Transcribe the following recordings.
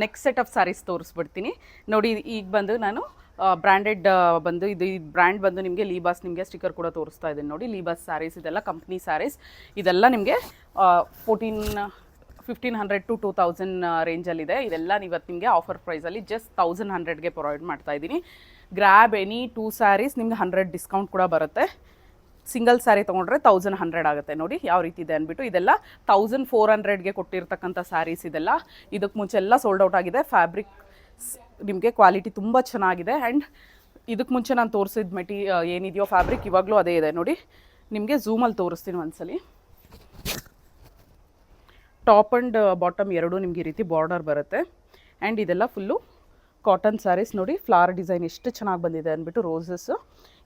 Next set of saris ತೋರಿಸ್ಬಿಡ್ತೀನಿ ನೋಡಿ. ಈಗ ಬಂದು ನಾನು ಬ್ರ್ಯಾಂಡೆಡ್ ಬಂದು ಇದು ಬ್ರ್ಯಾಂಡ್ ಬಂದು ನಿಮಗೆ ಲೀಬಾಸ್, ನಿಮಗೆ ಸ್ಟಿಕ್ಕರ್ ಕೂಡ ತೋರಿಸ್ತಾ ಇದ್ದೀನಿ ನೋಡಿ. ಲೀಬಾಸ್ ಸ್ಯಾರೀಸ್ ಇದೆಲ್ಲ ಕಂಪ್ನಿ ಸ್ಯಾರೀಸ್, ಇದೆಲ್ಲ ನಿಮಗೆ 1500 to 2000 ರೇಂಜಲ್ಲಿದೆ. ಇದೆಲ್ಲ ಇವತ್ತು ನಿಮಗೆ ಆಫರ್ ಪ್ರೈಸಲ್ಲಿ ಜಸ್ಟ್ 1100ಗೆ ಪ್ರೊವೈಡ್ ಮಾಡ್ತಾ ಇದ್ದೀನಿ. ಗ್ರ್ಯಾಬ್ ಎನಿ 2 ಸ್ಯಾರೀಸ್ ನಿಮ್ಗೆ 100 ಡಿಸ್ಕೌಂಟ್ ಕೂಡ ಬರುತ್ತೆ. ಸಿಂಗಲ್ ಸ್ಯಾರಿ ತೊಗೊಂಡ್ರೆ 1100 ಆಗುತ್ತೆ. ನೋಡಿ ಯಾವ ರೀತಿ ಇದೆ ಅಂದ್ಬಿಟ್ಟು. ಇದೆಲ್ಲ 1400ಗೆ ಕೊಟ್ಟಿರ್ತಕ್ಕಂಥ ಸ್ಯಾರೀಸ್ ಇದೆಲ್ಲ. ಇದಕ್ಕೆ ಮುಂಚೆ ಎಲ್ಲ ಸೋಲ್ಡ್ ಔಟ್ ಆಗಿದೆ. ಫ್ಯಾಬ್ರಿಕ್ ನಿಮಗೆ ಕ್ವಾಲಿಟಿ ತುಂಬ ಚೆನ್ನಾಗಿದೆ. ಆ್ಯಂಡ್ ಇದಕ್ಕೆ ಮುಂಚೆ ನಾನು ತೋರಿಸಿದ ಏನಿದೆಯೋ ಫ್ಯಾಬ್ರಿಕ್ ಇವಾಗಲೂ ಅದೇ ಇದೆ ನೋಡಿ. ನಿಮಗೆ ಝೂಮಲ್ಲಿ ತೋರಿಸ್ತೀನಿ ಒಂದ್ಸಲಿ. ಟಾಪ್ ಆ್ಯಂಡ್ ಬಾಟಮ್ ಎರಡೂ ನಿಮಗೆ ಈ ರೀತಿ ಬಾರ್ಡರ್ ಬರುತ್ತೆ. ಆ್ಯಂಡ್ ಇದೆಲ್ಲ ಫುಲ್ಲು ಕಾಟನ್ ಸ್ಯಾರೀಸ್ ನೋಡಿ. ಫ್ಲವರ್ ಡಿಸೈನ್ ಎಷ್ಟು ಚೆನ್ನಾಗಿ ಬಂದಿದೆ ಅಂದ್ಬಿಟ್ಟು. ರೋಸಸ್ಸು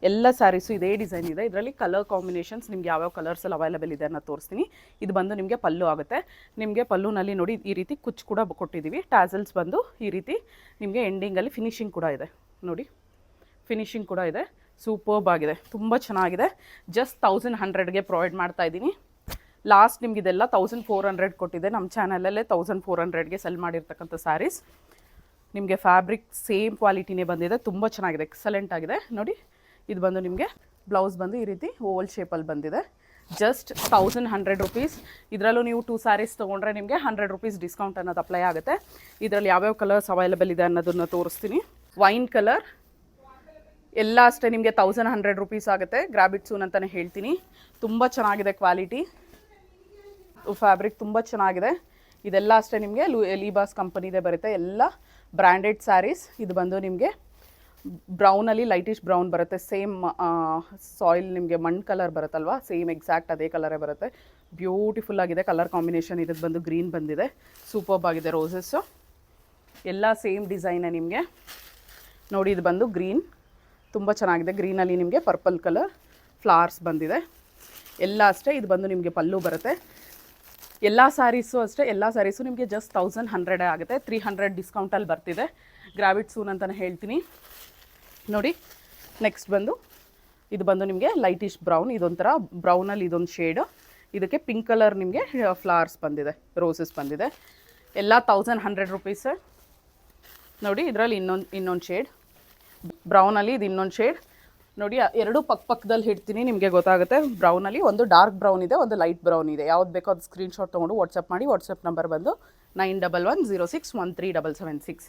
ಎಲ್ಲ ಸ್ಯಾರೀಸು ಇದೇ ಡಿಸೈನ್ ಇದೆ. ಇದರಲ್ಲಿ ಕಲರ್ ಕಾಂಬಿನೇಷನ್ಸ್ ನಿಮ್ಗೆ ಯಾವ್ಯಾವ ಕಲರ್ಸಲ್ಲಿ ಅವೈಲೇಬಲ್ ಇದೆ ಅನ್ನೋ ತೋರಿಸ್ತೀನಿ. ಇದು ಬಂದು ನಿಮಗೆ ಪಲ್ಲು ಆಗುತ್ತೆ. ನಿಮಗೆ ಪಲ್ಲುನಲ್ಲಿ ನೋಡಿ ಈ ರೀತಿ ಕುಚ್ಚು ಕೂಡ ಕೊಟ್ಟಿದ್ದೀವಿ. ಟ್ಯಾಸಲ್ಸ್ ಬಂದು ಈ ರೀತಿ ನಿಮಗೆ ಎಂಡಿಂಗಲ್ಲಿ ಫಿನಿಶಿಂಗ್ ಕೂಡ ಇದೆ ನೋಡಿ. ಫಿನಿಶಿಂಗ್ ಕೂಡ ಇದೆ. ಸೂಪರ್ಬ್ ಆಗಿದೆ, ತುಂಬ ಚೆನ್ನಾಗಿದೆ. ಜಸ್ಟ್ 1100ಗೆ ಪ್ರೊವೈಡ್ ಮಾಡ್ತಾ ಇದ್ದೀನಿ. ಲಾಸ್ಟ್ ನಿಮ್ಗೆ ಇದೆಲ್ಲ 1400 ಕೊಟ್ಟಿದೆ. ನಮ್ಮ ಚಾನಲಲ್ಲೇ 1400ಗೆ ಸೆಲ್ ಮಾಡಿರ್ತಕ್ಕಂಥ ಸ್ಯಾರೀಸ್. ನಿಮಗೆ ಫ್ಯಾಬ್ರಿಕ್ ಸೇಮ್ ಕ್ವಾಲಿಟಿನೇ ಬಂದಿದೆ. ತುಂಬ ಚೆನ್ನಾಗಿದೆ, ಎಕ್ಸಲೆಂಟ್ ಆಗಿದೆ ನೋಡಿ. ಇದು ಬಂದು ನಿಮಗೆ ಬ್ಲೌಸ್ ಬಂದು ಈ ರೀತಿ ಓವಲ್ ಶೇಪಲ್ಲಿ ಬಂದಿದೆ. Just 1100 rupees. ಇದರಲ್ಲೂ ನೀವು 2 ಸ್ಯಾರೀಸ್ ತೊಗೊಂಡ್ರೆ ನಿಮಗೆ 100 ರುಪೀಸ್ ಡಿಸ್ಕೌಂಟ್ ಅನ್ನೋದು ಅಪ್ಲೈ ಆಗುತ್ತೆ. ಇದರಲ್ಲಿ ಯಾವ್ಯಾವ ಕಲರ್ಸ್ ಅವೈಲೇಬಲ್ ಇದೆ ಅನ್ನೋದನ್ನು ತೋರಿಸ್ತೀನಿ. ವೈನ್ ಕಲರ್ ಎಲ್ಲ ಅಷ್ಟೇ ನಿಮಗೆ 1100 ರುಪೀಸ್ ಆಗುತ್ತೆ. ಗ್ರ್ಯಾಬ್ ಇಟ್ ಸೂನ್ ಅಂತಲೇ ಹೇಳ್ತೀನಿ. ತುಂಬ ಚೆನ್ನಾಗಿದೆ ಕ್ವಾಲಿಟಿ, ಫ್ಯಾಬ್ರಿಕ್ ತುಂಬ ಚೆನ್ನಾಗಿದೆ. ಇದೆಲ್ಲ ಅಷ್ಟೇ ನಿಮಗೆ ಲೀಬಾಸ್ ಕಂಪನಿದೆ ಬರುತ್ತೆ. ಎಲ್ಲ ಬ್ರ್ಯಾಂಡೆಡ್ ಸ್ಯಾರೀಸ್. ಇದು ಬಂದು ನಿಮಗೆ ಬ್ರೌನಲ್ಲಿ ಲೈಟಿಶ್ ಬ್ರೌನ್ ಬರುತ್ತೆ. ಸೇಮ್ ಸಾಯಿಲ್ ನಿಮಗೆ ಮಣ್ಣು ಕಲರ್ ಬರುತ್ತಲ್ವ, ಸೇಮ್ ಎಕ್ಸಾಕ್ಟ್ ಅದೇ ಕಲರೇ ಬರುತ್ತೆ. ಬ್ಯೂಟಿಫುಲ್ ಆಗಿದೆ ಕಲರ್ ಕಾಂಬಿನೇಷನ್. ಇದಕ್ಕೆ ಬಂದು ಗ್ರೀನ್ ಬಂದಿದೆ, ಸೂಪರ್ಬ್ ಆಗಿದೆ. ರೋಸಸ್ಸು ಎಲ್ಲ ಸೇಮ್ ಡಿಸೈನೇ ನಿಮಗೆ ನೋಡಿ. ಇದು ಬಂದು ಗ್ರೀನ್, ತುಂಬ ಚೆನ್ನಾಗಿದೆ. ಗ್ರೀನಲ್ಲಿ ನಿಮಗೆ ಪರ್ಪಲ್ ಕಲರ್ ಫ್ಲವರ್ಸ್ ಬಂದಿದೆ. ಎಲ್ಲ ಅಷ್ಟೇ. ಇದು ಬಂದು ನಿಮಗೆ ಪಲ್ಲು ಬರುತ್ತೆ. ಎಲ್ಲ ಸ್ಯಾರೀಸು ಅಷ್ಟೇ, ಎಲ್ಲ ಸ್ಯಾರೀಸು ನಿಮಗೆ ಜಸ್ಟ್ 1100 ಆಗುತ್ತೆ. 300 ಡಿಸ್ಕೌಂಟಲ್ಲಿ ಬರ್ತಿದೆ. ಗ್ರ್ಯಾಬ್ ಇಟ್ ಸೂನ್ ಅಂತಲೇ ಹೇಳ್ತೀನಿ ನೋಡಿ. ನೆಕ್ಸ್ಟ್ ಬಂದು ಇದು ಬಂದು ನಿಮಗೆ ಲೈಟಿಶ್ ಬ್ರೌನ್. ಇದೊಂಥರ ಬ್ರೌನಲ್ಲಿ ಇದೊಂದು ಶೇಡು. ಇದಕ್ಕೆ ಪಿಂಕ್ ಕಲರ್ ನಿಮಗೆ ಫ್ಲವರ್ಸ್ ಬಂದಿದೆ, ರೋಸಸ್ ಬಂದಿದೆ. ಎಲ್ಲ 1100 ರುಪೀಸ್ ನೋಡಿ. ಇದರಲ್ಲಿ ಇನ್ನೊಂದು ಶೇಡ್ ಬ್ರೌನಲ್ಲಿ, ಇದು ಇನ್ನೊಂದು ಶೇಡ್ ನೋಡಿ. ಎರಡು ಪಕ್ಕದಲ್ಲಿ ಇಡ್ತೀನಿ, ನಿಮಗೆ ಗೊತ್ತಾಗುತ್ತೆ. ಬ್ರೌನಲ್ಲಿ ಒಂದು ಡಾರ್ಕ್ ಬ್ರೌನ್ ಇದೆ, ಒಂದು ಲೈಟ್ ಬ್ರೌನ್ ಇದೆ. ಯಾವ್ದು ಬೇಕೋ ಅದು ಸ್ಕ್ರೀನ್ಶಾಟ್ ತೊಗೊಂಡು ವಾಟ್ಸಪ್ ಮಾಡಿ. ವಾಟ್ಸಪ್ ನಂಬರ್ ಬಂದು 9110613776.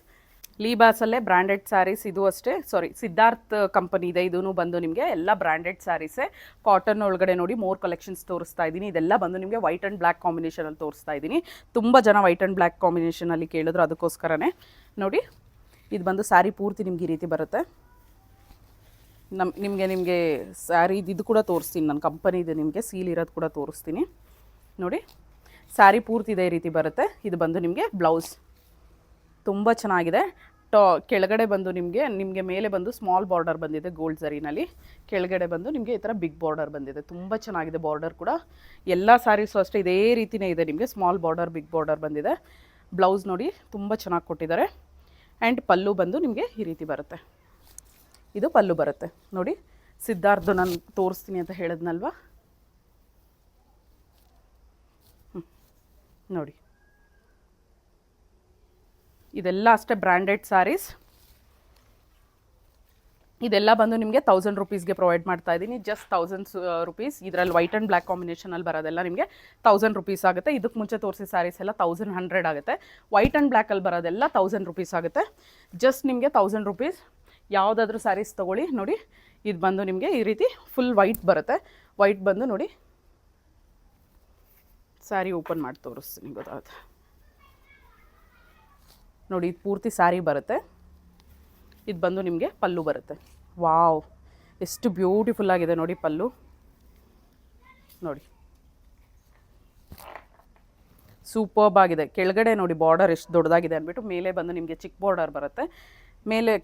ಲೀಬಾಸಲ್ಲೇ ಬ್ರ್ಯಾಂಡೆಡ್ ಸ್ಯಾರೀಸ್. ಇದು ಅಷ್ಟೇ, ಸಿದ್ಧಾರ್ಥ್ ಕಂಪನಿ ಇದೆ. ಇದೂ ಬಂದು ನಿಮಗೆ ಎಲ್ಲ ಬ್ರ್ಯಾಂಡೆಡ್ ಸ್ಯಾರೀಸೇ. ಕಾಟನ್ ಒಳಗಡೆ ನೋಡಿ ಮೋರ್ ಕಲೆಕ್ಷನ್ಸ್ ತೋರಿಸ್ತಾ ಇದ್ದೀನಿ. ಇದೆಲ್ಲ ಬಂದು ನಿಮಗೆ ವೈಟ್ ಆ್ಯಂಡ್ ಬ್ಲ್ಯಾಕ್ ಕಾಂಬಿನೇಷನಲ್ಲಿ ತೋರಿಸ್ತಾ ಇದ್ದೀನಿ. ತುಂಬ ಜನ ವೈಟ್ ಆ್ಯಂಡ್ ಬ್ಲ್ಯಾಕ್ ಕಾಂಬಿನೇಷನಲ್ಲಿ ಕೇಳಿದ್ರು, ಅದಕ್ಕೋಸ್ಕರನೇ ನೋಡಿ. ಇದು ಬಂದು ಸ್ಯಾರಿ ಪೂರ್ತಿ ನಿಮ್ಗೆ ಈ ರೀತಿ ಬರುತ್ತೆ. ನಿಮಗೆ ಸ್ಯಾರಿ ಇದು ಕೂಡ ತೋರಿಸ್ತೀನಿ. ನನ್ನ ಕಂಪನಿದು ನಿಮಗೆ ಸೀಲ್ ಇರೋದು ಕೂಡ ತೋರಿಸ್ತೀನಿ ನೋಡಿ. ಸ್ಯಾರಿ ಪೂರ್ತಿ ಇದೇ ರೀತಿ ಬರುತ್ತೆ. ಇದು ಬಂದು ನಿಮಗೆ ಬ್ಲೌಸ್ ತುಂಬ ಚೆನ್ನಾಗಿದೆ. ಕೆಳಗಡೆ ಬಂದು ನಿಮಗೆ ಮೇಲೆ ಬಂದು ಸ್ಮಾಲ್ ಬಾರ್ಡರ್ ಬಂದಿದೆ ಗೋಲ್ಡ್ ಝರಿನಲ್ಲಿ. ಕೆಳಗಡೆ ಬಂದು ನಿಮಗೆ ಈ ಥರ ಬಿಗ್ ಬಾರ್ಡರ್ ಬಂದಿದೆ. ತುಂಬ ಚೆನ್ನಾಗಿದೆ ಬಾರ್ಡರ್ ಕೂಡ. ಎಲ್ಲ ಸ್ಯಾರೀಸು ಅಷ್ಟೇ ಇದೇ ರೀತಿಯೇ ಇದೆ. ನಿಮಗೆ ಸ್ಮಾಲ್ ಬಾರ್ಡರ್ ಬಿಗ್ ಬಾರ್ಡರ್ ಬಂದಿದೆ. ಬ್ಲೌಸ್ ನೋಡಿ ತುಂಬ ಚೆನ್ನಾಗಿ ಕೊಟ್ಟಿದ್ದಾರೆ. ಆ್ಯಂಡ್ ಪಲ್ಲು ಬಂದು ನಿಮಗೆ ಈ ರೀತಿ ಬರುತ್ತೆ. ಇದು ಪಲ್ಲು ಬರುತ್ತೆ ನೋಡಿ. ಸಿದ್ಧಾರ್ಥ್ ನಾನು ತೋರಿಸ್ತೀನಿ ಅಂತ ಹೇಳಿದ್ನಲ್ವ ನೋಡಿ. ಇದೆಲ್ಲ ಅಷ್ಟೇ ಬ್ರ್ಯಾಂಡೆಡ್ ಸ್ಯಾರೀಸ್. ಇದೆಲ್ಲ ಬಂದು ನಿಮಗೆ 1000 ರುಪೀಸ್ಗೆ ಪ್ರೊವೈಡ್ ಮಾಡ್ತಾ ಇದ್ದೀನಿ. Just 1000 rupees. ಇದರಲ್ಲಿ ವೈಟ್ ಆ್ಯಂಡ್ ಬ್ಲ್ಯಾಕ್ ಕಾಂಬಿನೇಷನಲ್ಲಿ ಬರೋದೆಲ್ಲ ನಿಮಗೆ 1000 ರುಪೀಸ್ ಆಗುತ್ತೆ. ಇದಕ್ಕೆ ಮುಂಚೆ ತೋರಿಸಿ ಸ್ಯಾರೀಸ್ ಎಲ್ಲ 1100 ಆಗುತ್ತೆ. ವೈಟ್ ಆ್ಯಂಡ್ ಬ್ಲ್ಯಾಕಲ್ಲಿ ಬರೋದೆಲ್ಲ 1000 ರುಪೀಸ್ ಆಗುತ್ತೆ. ಜಸ್ಟ್ ನಿಮಗೆ 1000 ರುಪೀಸ್. ಯಾವುದಾದ್ರೂ ಸ್ಯಾರೀಸ್ ತೊಗೊಳ್ಳಿ ನೋಡಿ. ಇದು ಬಂದು ನಿಮಗೆ ಈ ರೀತಿ ಫುಲ್ ವೈಟ್ ಬರುತ್ತೆ. ವೈಟ್ ಬಂದು ನೋಡಿ, ಸ್ಯಾರಿ ಓಪನ್ ಮಾಡಿ ತೋರಿಸ್ತೀನಿ, ಗೊತ್ತಾಗುತ್ತೆ ನೋಡಿ. ಇದು ಪೂರ್ತಿ ಸ್ಯಾರಿ ಬರುತ್ತೆ. ಇದು ಬಂದು ನಿಮಗೆ ಪಲ್ಲು ಬರುತ್ತೆ. ವಾವ್, ಎಷ್ಟು ಬ್ಯೂಟಿಫುಲ್ ಆಗಿದೆ ನೋಡಿ ಪಲ್ಲು ನೋಡಿ. ಸೂಪರ್ಬ್ ಆಗಿದೆ. ಕೆಳಗಡೆ ನೋಡಿ ಬಾರ್ಡರ್ ಎಷ್ಟು ದೊಡ್ಡದಾಗಿದೆ ಅಂದ್ಬಿಟ್ಟು. ಮೇಲೆ ಬಂದು ನಿಮಗೆ ಚಿಕ್ಕ ಬಾರ್ಡರ್ ಬರುತ್ತೆ,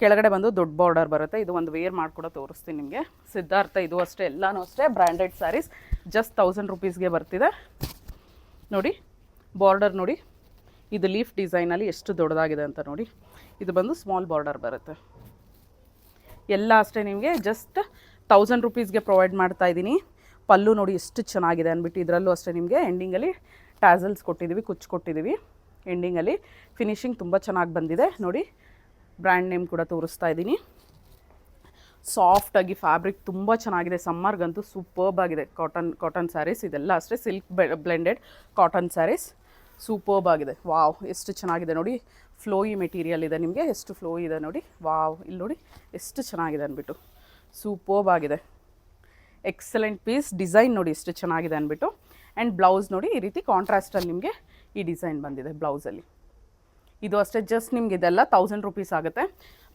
ಕೆಳಗಡೆ ಬಂದು ದೊಡ್ಡ ಬಾರ್ಡರ್ ಬರುತ್ತೆ. ಇದು ಒಂದು ವೇರ್ ಮಾಡ್ಕೊಡೋ ತೋರಿಸ್ತೀನಿ ನಿಮಗೆ. ಸಿದ್ಧಾರ್ಥ ಇದು ಅಷ್ಟೇ, ಎಲ್ಲನೂ ಅಷ್ಟೇ ಬ್ರ್ಯಾಂಡೆಡ್ ಸ್ಯಾರೀಸ್. ಜಸ್ಟ್ 1000 ರುಪೀಸ್ಗೆ ಬರ್ತಿದೆ ನೋಡಿ. ಬಾರ್ಡರ್ ನೋಡಿ, ಇದು ಲೀಫ್ ಡಿಸೈನಲ್ಲಿ ಎಷ್ಟು ದೊಡ್ಡದಾಗಿದೆ ಅಂತ ನೋಡಿ. ಇದು ಬಂದು ಸ್ಮಾಲ್ ಬಾರ್ಡರ್ ಬರುತ್ತೆ. ಎಲ್ಲ ಅಷ್ಟೇ ನಿಮಗೆ ಜಸ್ಟ್ 1000 ರುಪೀಸ್ಗೆ ಪ್ರೊವೈಡ್ ಮಾಡ್ತಾ ಇದ್ದೀನಿ. ಪಲ್ಲು ನೋಡಿ ಎಷ್ಟು ಚೆನ್ನಾಗಿದೆ ಅಂದ್ಬಿಟ್ಟು. ಇದರಲ್ಲೂ ಅಷ್ಟೇ ನಿಮಗೆ ಎಂಡಿಂಗಲ್ಲಿ ಟ್ಯಾಸಲ್ಸ್ ಕೊಟ್ಟಿದ್ದೀವಿ, ಕುಚ್ಚು ಕೊಟ್ಟಿದ್ದೀವಿ. ಎಂಡಿಂಗಲ್ಲಿ. ಫಿನಿಶಿಂಗ್ ತುಂಬ ಚೆನ್ನಾಗಿ ಬಂದಿದೆ ನೋಡಿ. ಬ್ರ್ಯಾಂಡ್ ನೇಮ್ ಕೂಡ ತೋರಿಸ್ತಾ ಇದ್ದೀನಿ. ಸಾಫ್ಟಾಗಿ ಫ್ಯಾಬ್ರಿಕ್ ತುಂಬ ಚೆನ್ನಾಗಿದೆ. ಸಮ್ಮರ್ಗಂತೂ ಸೂಪರ್ಬ್ ಆಗಿದೆ. ಕಾಟನ್ ಸ್ಯಾರೀಸ್ ಇದೆಲ್ಲ ಅಷ್ಟೇ silk blended cotton sarees superb ಆಗಿದೆ. ವಾವ್ ಎಷ್ಟು ಚೆನ್ನಾಗಿದೆ ನೋಡಿ. ಫ್ಲೋಯಿ ಮೆಟೀರಿಯಲ್ ಇದೆ ನಿಮಗೆ, ಎಷ್ಟು ಫ್ಲೋ ಇದೆ ನೋಡಿ. ವಾವ್ ಇಲ್ಲಿ ನೋಡಿ ಎಷ್ಟು ಚೆನ್ನಾಗಿದೆ ಅಂದ್ಬಿಟ್ಟು ಸೂಪರ್ಬ್ ಆಗಿದೆ. Excellent piece. ಡಿಸೈನ್ ನೋಡಿ ಎಷ್ಟು ಚೆನ್ನಾಗಿದೆ ಅಂದ್ಬಿಟ್ಟು. ಆ್ಯಂಡ್ ಬ್ಲೌಸ್ ನೋಡಿ ಈ ರೀತಿ ಕಾಂಟ್ರಾಸ್ಟಲ್ಲಿ ನಿಮಗೆ ಈ ಡಿಸೈನ್ ಬಂದಿದೆ ಬ್ಲೌಸಲ್ಲಿ. ಇದು ಅಷ್ಟೇ ಜಸ್ಟ್ ನಿಮ್ಗೆ ಇದೆಲ್ಲ 1000 ರೂಪೀಸ್ ಆಗುತ್ತೆ.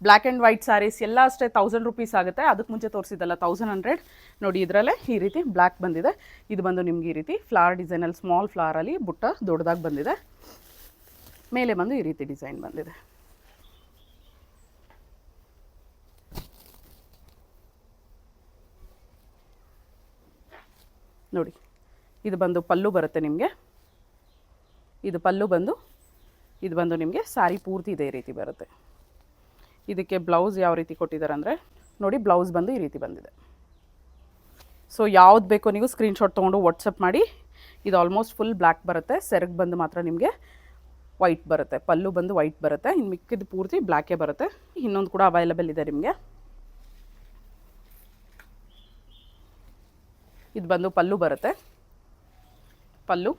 ಬ್ಲ್ಯಾಕ್ ಆ್ಯಂಡ್ ವೈಟ್ ಸ್ಯಾರೀಸ್ ಎಲ್ಲ ಅಷ್ಟೇ 1000 ರೂಪೀಸ್ ಆಗುತ್ತೆ. ಅದಕ್ಕೆ ಮುಂಚೆ ತೋರಿಸಿದ್ದಲ್ಲ 1100 ನೋಡಿ. ಇದರಲ್ಲೇ ಈ ರೀತಿ ಬ್ಲ್ಯಾಕ್ ಬಂದಿದೆ. ಇದು ಬಂದು ನಿಮ್ಗೆ ಈ ರೀತಿ ಫ್ಲವರ್ ಡಿಸೈನಲ್ಲಿ ಸ್ಮಾಲ್ ಫ್ಲವರಲ್ಲಿ ಬುಟ್ಟ ದೊಡ್ಡದಾಗಿ ಬಂದಿದೆ. ಮೇಲೆ ಬಂದು ಈ ರೀತಿ ಡಿಸೈನ್ ಬಂದಿದೆ. ನೋಡಿ ಇದು ಬಂದು ಪಲ್ಲು ಬರುತ್ತೆ ನಿಮಗೆ. ಇದು ಪಲ್ಲು ಬಂದು ಇದು ಬಂದು ನಿಮಗೆ ಸ್ಯಾರಿ ಪೂರ್ತಿ ಇದೇ ರೀತಿ ಬರುತ್ತೆ. ಇದಕ್ಕೆ ಬ್ಲೌಸ್ ಯಾವ ರೀತಿ ಕೊಟ್ಟಿದ್ದಾರೆ ಅಂದರೆ ನೋಡಿ, ಬ್ಲೌಸ್ ಬಂದು ಈ ರೀತಿ ಬಂದಿದೆ. ಸೊ ಯಾವ್ದು ಬೇಕೋ ನೀವು ಸ್ಕ್ರೀನ್ಶಾಟ್ ತೊಗೊಂಡು ವಾಟ್ಸಪ್ ಮಾಡಿ. ಇದು ಆಲ್ಮೋಸ್ಟ್ ಫುಲ್ ಬ್ಲ್ಯಾಕ್ ಬರುತ್ತೆ. ಸೆರಗ್ ಬಂದು ಮಾತ್ರ ನಿಮಗೆ ವೈಟ್ ಬರುತ್ತೆ. ಪಲ್ಲು ಬಂದು ವೈಟ್ ಬರುತ್ತೆ. ಇನ್ನು ಮಿಕ್ಕಿದ್ದು ಪೂರ್ತಿ ಬ್ಲ್ಯಾಕೇ ಬರುತ್ತೆ. ಇನ್ನೊಂದು ಕೂಡ ಅವೈಲಬಲ್ ಇದೆ ನಿಮಗೆ. ಇದು ಬಂದು ಪಲ್ಲು ಬರುತ್ತೆ. ಪಲ್ಲು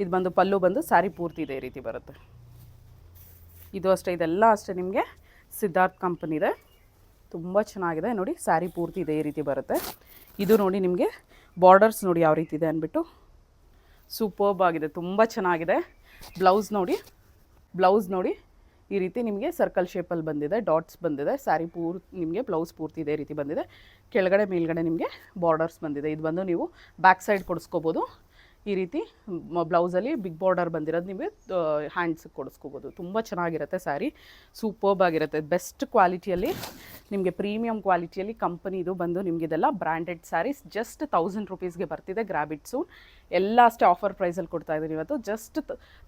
ಇದು ಬಂದು ಪಲ್ಲು ಬಂದು ಸ್ಯಾರಿ ಪೂರ್ತಿ ಇದೇ ರೀತಿ ಬರುತ್ತೆ. ಇದು ಅಷ್ಟೇ. ಇದೆಲ್ಲ ಅಷ್ಟೇ ನಿಮಗೆ ಸಿದ್ಧಾರ್ಥ್ ಕಂಪನಿದೆ. ತುಂಬ ಚೆನ್ನಾಗಿದೆ ನೋಡಿ. ಸ್ಯಾರಿ ಪೂರ್ತಿ ಇದೇ ರೀತಿ ಬರುತ್ತೆ. ಇದು ನೋಡಿ ನಿಮಗೆ ಬಾರ್ಡರ್ಸ್ ನೋಡಿ ಯಾವ ರೀತಿ ಇದೆ ಅಂದ್ಬಿಟ್ಟು ಸೂಪರ್ಬ್ ಆಗಿದೆ. ತುಂಬ ಚೆನ್ನಾಗಿದೆ. ಬ್ಲೌಸ್ ನೋಡಿ ಈ ರೀತಿ ನಿಮಗೆ ಸರ್ಕಲ್ ಶೇಪಲ್ಲಿ ಬಂದಿದೆ. ಡಾಟ್ಸ್ ಬಂದಿದೆ. ಸ್ಯಾರಿ ನಿಮಗೆ ಬ್ಲೌಸ್ ಪೂರ್ತಿ ಇದೇ ರೀತಿ ಬಂದಿದೆ. ಕೆಳಗಡೆ ಮೇಲ್ಗಡೆ ನಿಮಗೆ ಬಾರ್ಡರ್ಸ್ ಬಂದಿದೆ. ಇದು ಬಂದು ನೀವು ಬ್ಯಾಕ್ ಸೈಡ್ ಕೊಡಿಸ್ಕೋಬೋದು. ಈ ರೀತಿ ಬ್ಲೌಸಲ್ಲಿ ಬಿಗ್ ಬಾರ್ಡರ್ ಬಂದಿರೋದು ನಿಮಗೆ ಹ್ಯಾಂಡ್ಸಿಗೆ ಕೊಡಿಸ್ಕೋಬೋದು. ತುಂಬ ಚೆನ್ನಾಗಿರುತ್ತೆ ಸ್ಯಾರಿ. ಸೂಪರ್ಬ್ ಆಗಿರುತ್ತೆ. ಬೆಸ್ಟ್ ಕ್ವಾಲಿಟಿಯಲ್ಲಿ ನಿಮಗೆ ಪ್ರೀಮಿಯಂ ಕ್ವಾಲಿಟಿಯಲ್ಲಿ ಕಂಪನಿ ಇದು ಬಂದು ನಿಮಗೆ ಇದೆಲ್ಲ ಬ್ರ್ಯಾಂಡೆಡ್ ಸ್ಯಾರೀಸ್ ಜಸ್ಟ್ 1000 ರೂಪೀಸ್ಗೆ ಬರ್ತಿದೆ. Grab it soon. ಎಲ್ಲ ಅಷ್ಟೇ ಆಫರ್ ಪ್ರೈಸಲ್ಲಿ ಕೊಡ್ತಾ ಇದ್ದೀನಿ ಇವತ್ತು. ಜಸ್ಟ್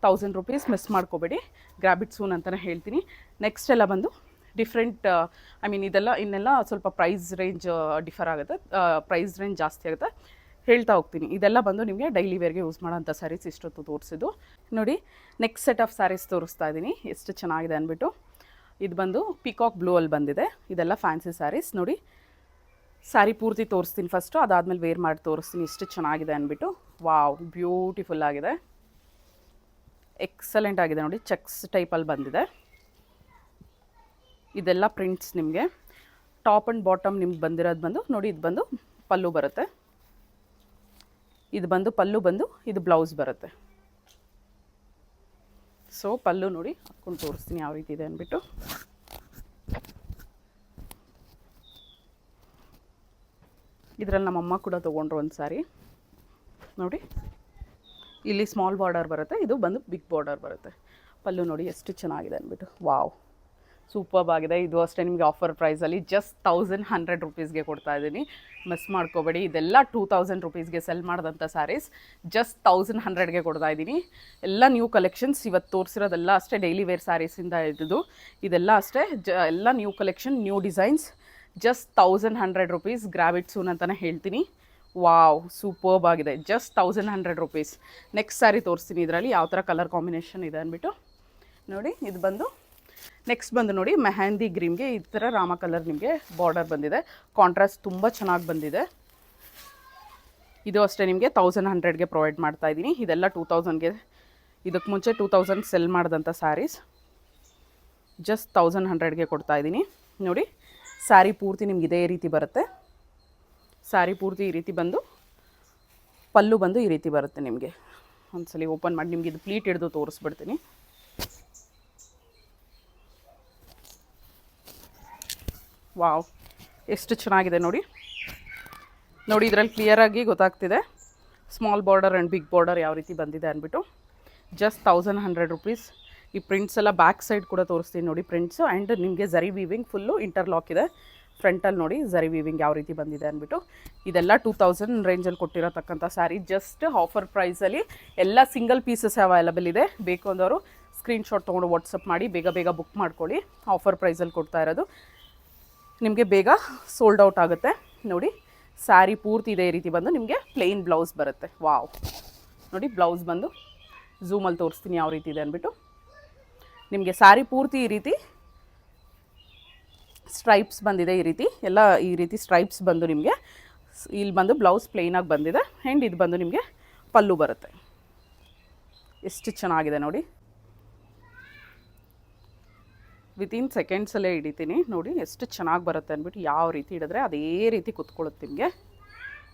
1000 ರೂಪೀಸ್ ಮಿಸ್ ಮಾಡ್ಕೋಬೇಡಿ. ಗ್ರ್ಯಾಬ್ ಇಟ್ ಸೂನ್ ಅಂತಲೇ ಹೇಳ್ತೀನಿ. ನೆಕ್ಸ್ಟ್ ಎಲ್ಲ ಬಂದು ಡಿಫ್ರೆಂಟ್ ಇದೆಲ್ಲ ಇನ್ನೆಲ್ಲ ಸ್ವಲ್ಪ ಪ್ರೈಸ್ ರೇಂಜ್ ಡಿಫರ್ ಆಗುತ್ತೆ. ಪ್ರೈಸ್ ರೇಂಜ್ ಜಾಸ್ತಿ ಆಗುತ್ತೆ. ಹೇಳ್ತಾ ಹೋಗ್ತೀನಿ. ಇದೆಲ್ಲ ಬಂದು ನಿಮಗೆ ಡೈಲಿ ವೇರ್ಗೆ ಯೂಸ್ ಮಾಡೋಂಥ ಸ್ಯಾರೀಸ್ ಇಷ್ಟೊತ್ತು ತೋರಿಸಿದ್ದು ನೋಡಿ. ನೆಕ್ಸ್ಟ್ ಸೆಟ್ ಆಫ್ ಸ್ಯಾರೀಸ್ ತೋರಿಸ್ತಾ ಇದ್ದೀನಿ ಎಷ್ಟು ಚೆನ್ನಾಗಿದೆ ಅಂದ್ಬಿಟ್ಟು. ಇದು ಬಂದು ಪಿಕಾಕ್ ಬ್ಲೂ ಅಲ್ಲಿ ಬಂದಿದೆ. ಇದೆಲ್ಲ ಫ್ಯಾನ್ಸಿ ಸ್ಯಾರೀಸ್ ನೋಡಿ. ಸ್ಯಾರಿ ಪೂರ್ತಿ ತೋರಿಸ್ತೀನಿ ಫಸ್ಟು, ಅದಾದಮೇಲೆ ವೇರ್ ಮಾಡಿ ತೋರಿಸ್ತೀನಿ ಎಷ್ಟು ಚೆನ್ನಾಗಿದೆ ಅಂದ್ಬಿಟ್ಟು. ವಾವ್ ಬ್ಯೂಟಿಫುಲ್ ಆಗಿದೆ. ಎಕ್ಸಲೆಂಟ್ ಆಗಿದೆ ನೋಡಿ. ಚೆಕ್ಸ್ ಟೈಪಲ್ಲಿ ಬಂದಿದೆ. ಇದೆಲ್ಲ ಪ್ರಿಂಟ್ಸ್ ನಿಮಗೆ. ಟಾಪ್ ಆ್ಯಂಡ್ ಬಾಟಮ್ ನಿಮ್ಗೆ ಬಂದಿರೋದು ಬಂದು ನೋಡಿ. ಇದು ಬಂದು ಪಲ್ಲು ಬರುತ್ತೆ. ಇದು ಬಂದು ಪಲ್ಲು ಬಂದು ಇದು ಬ್ಲೌಸ್ ಬರುತ್ತೆ. ಸೊ ಪಲ್ಲು ನೋಡಿ ಹಾಕ್ಕೊಂಡು ತೋರಿಸ್ತೀನಿ ಯಾವ ರೀತಿ ಇದೆ ಅಂದ್ಬಿಟ್ಟು. ಇದರಲ್ಲಿ ನಮ್ಮಮ್ಮ ಕೂಡ ತೊಗೊಂಡ್ರು ಒಂದು ಸಾರಿ ನೋಡಿ. ಇಲ್ಲಿ ಸ್ಮಾಲ್ ಬಾರ್ಡರ್ ಬರುತ್ತೆ. ಇದು ಬಂದು ಬಿಗ್ ಬಾರ್ಡರ್ ಬರುತ್ತೆ. ಪಲ್ಲು ನೋಡಿ ಎಷ್ಟು ಚೆನ್ನಾಗಿದೆ ಅಂದ್ಬಿಟ್ಟು. ವಾವ್ ಸೂಪರ್ಬ್ ಆಗಿದೆ. ಇದು ಅಷ್ಟೇ ನಿಮಗೆ ಆಫರ್ ಪ್ರೈಸಲ್ಲಿ ಜಸ್ಟ್ 1100 ರೂಪೀಸ್ಗೆ ಕೊಡ್ತಾ ಇದ್ದೀನಿ. ಮಿಸ್ ಮಾಡ್ಕೋಬೇಡಿ. ಇದೆಲ್ಲ 2000 ರೂಪೀಸ್ಗೆ ಸೆಲ್ ಮಾಡಿದಂಥ ಸ್ಯಾರೀಸ್ ಜಸ್ಟ್ 1100ಗೆ ಕೊಡ್ತಾ ಇದ್ದೀನಿ. ಎಲ್ಲ ನ್ಯೂ ಕಲೆಕ್ಷನ್ಸ್ ಇವತ್ತು ತೋರಿಸಿರೋದೆಲ್ಲ ಅಷ್ಟೇ ಡೈಲಿ ವೇರ್ ಸ್ಯಾರೀಸಿಂದ ಇದ್ದು. ಇದೆಲ್ಲ ಅಷ್ಟೇ ಎಲ್ಲ new collection, new designs. Just 1100 rupees. Grab it soon ಅಂತಲೇ ಹೇಳ್ತೀನಿ. ವಾವ್ ಸೂಪರ್ಬ್ ಆಗಿದೆ. Just 1100 rupees. ನೆಕ್ಸ್ಟ್ ಸ್ಯಾರಿ ತೋರಿಸ್ತೀನಿ ಇದರಲ್ಲಿ ಯಾವ ಥರ ಕಲರ್ ಕಾಂಬಿನೇಷನ್ ಇದೆ ಅಂದ್ಬಿಟ್ಟು ನೋಡಿ. ಇದು ಬಂದು ನೆಕ್ಸ್ಟ್ ಬಂದು ನೋಡಿ ಮೆಹಂದಿ ಗ್ರೀನ್ಗೆ ಈ ಥರ ರಾಮ ಕಲರ್ ನಿಮಗೆ ಬಾರ್ಡರ್ ಬಂದಿದೆ. ಕಾಂಟ್ರಾಸ್ಟ್ ತುಂಬ ಚೆನ್ನಾಗಿ ಬಂದಿದೆ. ಇದು ಅಷ್ಟೇ ನಿಮಗೆ 1100ಗೆ ಪ್ರೊವೈಡ್ ಮಾಡ್ತಾ ಇದ್ದೀನಿ. ಇದೆಲ್ಲ 2000ಗೆ. ಇದಕ್ಕೆ ಮುಂಚೆ 2000 ಸೆಲ್ ಮಾಡಿದಂಥ ಸ್ಯಾರೀಸ್ ಜಸ್ಟ್ 1100ಗೆ ಕೊಡ್ತಾ ಇದ್ದೀನಿ ನೋಡಿ. ಸ್ಯಾರಿ ಪೂರ್ತಿ ನಿಮ್ಗೆ ಇದೇ ರೀತಿ ಬರುತ್ತೆ. ಸ್ಯಾರಿ ಪೂರ್ತಿ ಈ ರೀತಿ ಬಂದು ಪಲ್ಲು ಬಂದು ಈ ರೀತಿ ಬರುತ್ತೆ ನಿಮಗೆ. ಒಂದ್ಸಲಿ ಓಪನ್ ಮಾಡಿ ನಿಮಗೆ ಇದು ಪ್ಲೀಟ್ ಹಿಡಿದು ತೋರಿಸ್ಬಿಡ್ತೀನಿ. ವಾವ್ ಎಷ್ಟು ಚೆನ್ನಾಗಿದೆ ನೋಡಿ. ನೋಡಿ ಇದರಲ್ಲಿ ಕ್ಲಿಯರಾಗಿ ಗೊತ್ತಾಗ್ತಿದೆ small border and big border ಯಾವ ರೀತಿ ಬಂದಿದೆ ಅಂದ್ಬಿಟ್ಟು. Just 1100 rupees. ಈ ಪ್ರಿಂಟ್ಸ್ ಎಲ್ಲ ಬ್ಯಾಕ್ ಸೈಡ್ ಕೂಡ ತೋರಿಸ್ತೀನಿ ನೋಡಿ ಪ್ರಿಂಟ್ಸು. ಆ್ಯಂಡ್ ನಿಮಗೆ ಝರಿ ವೀವಿಂಗ್ ಫುಲ್ಲು ಇಂಟರ್ಲಾಕ್ ಇದೆ. ಫ್ರಂಟಲ್ಲಿ ನೋಡಿ ಝರಿ ವೀವಿಂಗ್ ಯಾವ ರೀತಿ ಬಂದಿದೆ ಅಂದ್ಬಿಟ್ಟು. ಇದೆಲ್ಲ 2000 ರೇಂಜಲ್ಲಿ ಕೊಟ್ಟಿರತಕ್ಕಂಥ ಸ್ಯಾರಿ ಜಸ್ಟ್ ಆಫರ್ ಪ್ರೈಸಲ್ಲಿ. ಎಲ್ಲ ಸಿಂಗಲ್ ಪೀಸಸ್ ಅವೈಲಬಲ್ ಇದೆ. ಬೇಕು ಅಂದವರು ಸ್ಕ್ರೀನ್ಶಾಟ್ ತೊಗೊಂಡು ವಾಟ್ಸಪ್ ಮಾಡಿ ಬೇಗ ಬೇಗ ಬುಕ್ ಮಾಡ್ಕೊಳ್ಳಿ. ಆಫರ್ ಪ್ರೈಸಲ್ಲಿ ಕೊಡ್ತಾ ಇರೋದು. ನಿಮಗೆ ಬೇಗ ಸೋಲ್ಡ್ ಔಟ್ ಆಗುತ್ತೆ ನೋಡಿ. ಸ್ಯಾರಿ ಪೂರ್ತಿ ಇದೇ ರೀತಿ ಬಂದು ನಿಮಗೆ ಪ್ಲೇನ್ ಬ್ಲೌಸ್ ಬರುತ್ತೆ. ವಾವ್ ನೋಡಿ ಬ್ಲೌಸ್ ಬಂದು ಝೂಮಲ್ಲಿ ತೋರಿಸ್ತೀನಿ ಯಾವ ರೀತಿ ಇದೆ ಅಂದ್ಬಿಟ್ಟು. ನಿಮಗೆ ಸ್ಯಾರಿ ಪೂರ್ತಿ ಈ ರೀತಿ ಸ್ಟ್ರೈಪ್ಸ್ ಬಂದಿದೆ, ಈ ರೀತಿ ಎಲ್ಲ ಈ ರೀತಿ ಸ್ಟ್ರೈಪ್ಸ್ ಬಂದು ನಿಮಗೆ ಇಲ್ಲಿ ಬಂದು ಬ್ಲೌಸ್ ಪ್ಲೇನಾಗಿ ಬಂದಿದೆ. ಆ್ಯಂಡ್ ಇದು ಬಂದು ನಿಮಗೆ ಪಲ್ಲು ಬರುತ್ತೆ. ಎಷ್ಟು ಚೆನ್ನಾಗಿದೆ ನೋಡಿ. ವಿತಿನ್ ಸೆಕೆಂಡ್ಸಲ್ಲೇ ಹಿಡಿತೀನಿ ನೋಡಿ ಎಷ್ಟು ಚೆನ್ನಾಗಿ ಬರುತ್ತೆ ಅಂದ್ಬಿಟ್ಟು. ಯಾವ ರೀತಿ ಹಿಡಿದ್ರೆ ಅದೇ ರೀತಿ ಕುತ್ಕೊಳ್ಳುತ್ತೆ ನಿಮಗೆ.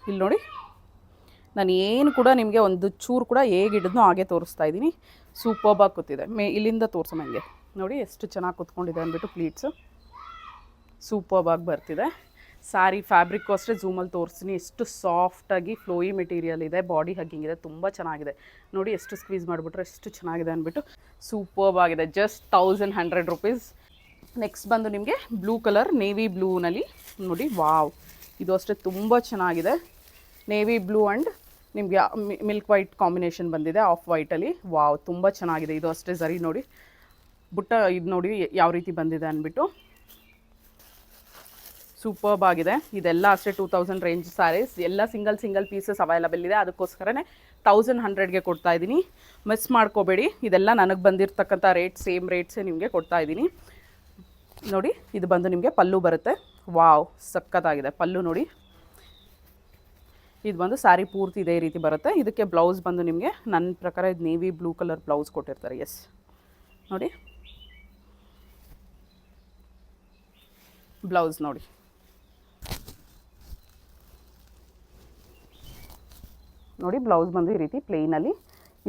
ಇಲ್ಲಿ ನೋಡಿ, ನಾನು ಏನು ಕೂಡ ನಿಮಗೆ ಒಂದು ಚೂರು ಕೂಡ ಹೇಗೆ ಹಿಡಿದ್ನೋ ಹಾಗೆ ತೋರಿಸ್ತಾ ಇದ್ದೀನಿ. ಸೂಪರ್ಬಾಗಿ ಕೂತಿದೆ. ಇಲ್ಲಿಂದ ತೋರಿಸೋ ನನಗೆ ನೋಡಿ ಎಷ್ಟು ಚೆನ್ನಾಗಿ ಕುತ್ಕೊಂಡಿದೆ ಅಂದ್ಬಿಟ್ಟು. ಪ್ಲೀಟ್ಸು ಸೂಪರ್ಬಾಗಿ ಬರ್ತಿದೆ. ಸ್ಯಾರಿ ಫ್ಯಾಬ್ರಿಕ್ಕು ಅಷ್ಟೇ ಝೂಮಲ್ಲಿ ತೋರಿಸ್ತೀನಿ. ಎಷ್ಟು ಸಾಫ್ಟಾಗಿ ಫ್ಲೋಯಿ ಮೆಟೀರಿಯಲ್ ಇದೆ, ಬಾಡಿ ಹಗ್ಗಿಂಗ್ ಇದೆ, ತುಂಬ ಚೆನ್ನಾಗಿದೆ ನೋಡಿ. ಎಷ್ಟು ಸ್ಕ್ವೀಸ್ ಮಾಡಿಬಿಟ್ರೆ ಎಷ್ಟು ಚೆನ್ನಾಗಿದೆ ಅಂದ್ಬಿಟ್ಟು. ಸೂಪರ್ಬಾಗಿದೆ. Just 1100 rupees. ನೆಕ್ಸ್ಟ್ ಬಂದು ನಿಮಗೆ ಬ್ಲೂ ಕಲರ್, ನೇವಿ ಬ್ಲೂನಲ್ಲಿ ನೋಡಿ. ವಾವ್, ಇದು ಅಷ್ಟೇ ತುಂಬ ಚೆನ್ನಾಗಿದೆ. ನೇವಿ ಬ್ಲೂ ಆ್ಯಂಡ್ ನಿಮಗೆ ಮಿಲ್ಕ್ ವೈಟ್ ಕಾಂಬಿನೇಷನ್ ಬಂದಿದೆ, ಆಫ್ ವೈಟಲ್ಲಿ. ವಾವ್, ತುಂಬ ಚೆನ್ನಾಗಿದೆ. ಇದು ಅಷ್ಟೇ ಸರಿ ನೋಡಿ. ಬುಟ್ಟ ಇದು ನೋಡಿ ಯಾವ ರೀತಿ ಬಂದಿದೆ ಅಂದ್ಬಿಟ್ಟು. ಸೂಪರ್ಬ್ ಆಗಿದೆ. ಇದೆಲ್ಲ ಅಷ್ಟೇ 2000 ರೇಂಜ್ ಸ್ಯಾರೀಸ್. ಎಲ್ಲ ಸಿಂಗಲ್ ಪೀಸಸ್ ಅವೈಲಬಲ್ ಇದೆ. ಅದಕ್ಕೋಸ್ಕರನೇ 1100ಗೆ ಕೊಡ್ತಾ ಇದ್ದೀನಿ. ಮಿಸ್ ಮಾಡ್ಕೋಬೇಡಿ. ಇದೆಲ್ಲ ನನಗೆ ಬಂದಿರತಕ್ಕಂಥ ರೇಟ್, ಸೇಮ್ ರೇಟ್ಸೇ ನಿಮಗೆ ಕೊಡ್ತಾ ಇದ್ದೀನಿ ನೋಡಿ. ಇದು ಬಂದು ನಿಮಗೆ ಪಲ್ಲು ಬರುತ್ತೆ. ವಾವ್, ಸಖತ್ತಾಗಿದೆ ಪಲ್ಲು ನೋಡಿ. ಇದು ಬಂದು ಸ್ಯಾರಿ ಪೂರ್ತಿ ಇದೇ ರೀತಿ ಬರುತ್ತೆ. ಇದಕ್ಕೆ ಬ್ಲೌಸ್ ಬಂದು ನಿಮಗೆ ನನ್ನ ಪ್ರಕಾರ ಇದು ನೇವಿ ಬ್ಲೂ ಕಲರ್ ಬ್ಲೌಸ್ ಕೊಟ್ಟಿರ್ತಾರೆ. ಎಸ್ ನೋಡಿ, ಬ್ಲೌಸ್ ನೋಡಿ. ನೋಡಿ ಬ್ಲೌಸ್ ಬಂದು ಈ ರೀತಿ ಪ್ಲೇನಲ್ಲಿ.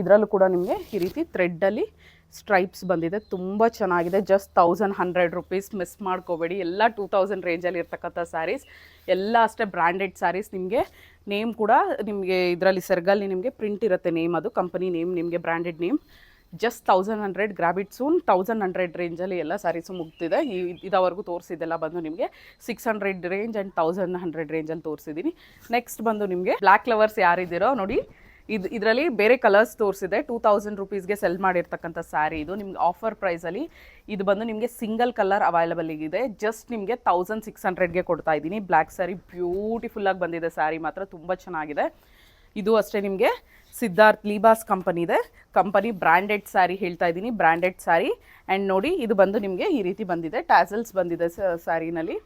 ಇದರಲ್ಲೂ ಕೂಡ ನಿಮಗೆ ಈ ರೀತಿ ಥ್ರೆಡ್ಡಲ್ಲಿ ಸ್ಟ್ರೈಪ್ಸ್ ಬಂದಿದೆ. ತುಂಬ ಚೆನ್ನಾಗಿದೆ. Just 1100 rupees. ಮಿಸ್ ಮಾಡ್ಕೋಬೇಡಿ. ಎಲ್ಲ 2000 ರೇಂಜಲ್ಲಿ ಇರ್ತಕ್ಕಂಥ ಸ್ಯಾರೀಸ್ ಎಲ್ಲ ಅಷ್ಟೇ ಬ್ರ್ಯಾಂಡೆಡ್ ಸ್ಯಾರೀಸ್. ನಿಮಗೆ ನೇಮ್ ಕೂಡ ನಿಮಗೆ ಇದರಲ್ಲಿ ಸೆರ್ಗಲ್ಲಿ ನಿಮಗೆ ಪ್ರಿಂಟ್ ಇರುತ್ತೆ, ನೇಮ್, ಅದು ಕಂಪನಿ ನೇಮ್, ನಿಮಗೆ branded name. Just 1100. Grab it soon. 1100 ರೇಂಜಲ್ಲಿ ಎಲ್ಲ ಸ್ಯಾರೀಸು ಮುಗ್ತಿದೆ. ಇದುವರೆಗೂ ತೋರಿಸಿದ್ದೆಲ್ಲ ಬಂದು ನಿಮಗೆ 600 ರೇಂಜ್ ಆ್ಯಂಡ್ 1100 ರೇಂಜಲ್ಲಿ ತೋರಿಸಿದ್ದೀನಿ. ನೆಕ್ಸ್ಟ್ ಬಂದು ನಿಮಗೆ ಬ್ಲ್ಯಾಕ್ ಲವರ್ಸ್ ಯಾರಿದ್ದೀರೋ ನೋಡಿ, ಇದರಲ್ಲಿ ಬೇರೆ ಕಲರ್ಸ್ ತೋರಿಸಿದೆ. 2000 ರೂಪೀಸ್ಗೆ ಸೆಲ್ ಮಾಡಿರ್ತಕ್ಕಂಥ ಸ್ಯಾರಿ ಇದು. ನಿಮ್ಗೆ ಆಫರ್ ಪ್ರೈಸಲ್ಲಿ ಇದು ಬಂದು ನಿಮಗೆ ಸಿಂಗಲ್ ಕಲರ್ ಅವೈಲಬಲ್ ಇದೆ. ಜಸ್ಟ್ ನಿಮಗೆ 1600ಗೆ ಕೊಡ್ತಾ ಇದ್ದೀನಿ. ಬ್ಲ್ಯಾಕ್ ಸ್ಯಾರಿ ಬ್ಯೂಟಿಫುಲ್ಲಾಗಿ ಬಂದಿದೆ. ಸ್ಯಾರಿ ಮಾತ್ರ ತುಂಬ ಚೆನ್ನಾಗಿದೆ. ಇದು ಅಷ್ಟೇ ನಿಮಗೆ ಸಿದ್ಧಾರ್ಥ್ ಲೀಬಾಸ್ ಕಂಪನಿ ಇದೆ. ಕಂಪನಿ ಬ್ರ್ಯಾಂಡೆಡ್ ಸ್ಯಾರಿ ಹೇಳ್ತಾ ಇದ್ದೀನಿ, ಬ್ರ್ಯಾಂಡೆಡ್ ಸ್ಯಾರಿ. ಆ್ಯಂಡ್ ನೋಡಿ ಇದು ಬಂದು ನಿಮಗೆ ಈ ರೀತಿ ಬಂದಿದೆ. ಟ್ಯಾಸಲ್ಸ್ ಬಂದಿದೆ ಸ್ಯಾರಿನಲ್ಲಿ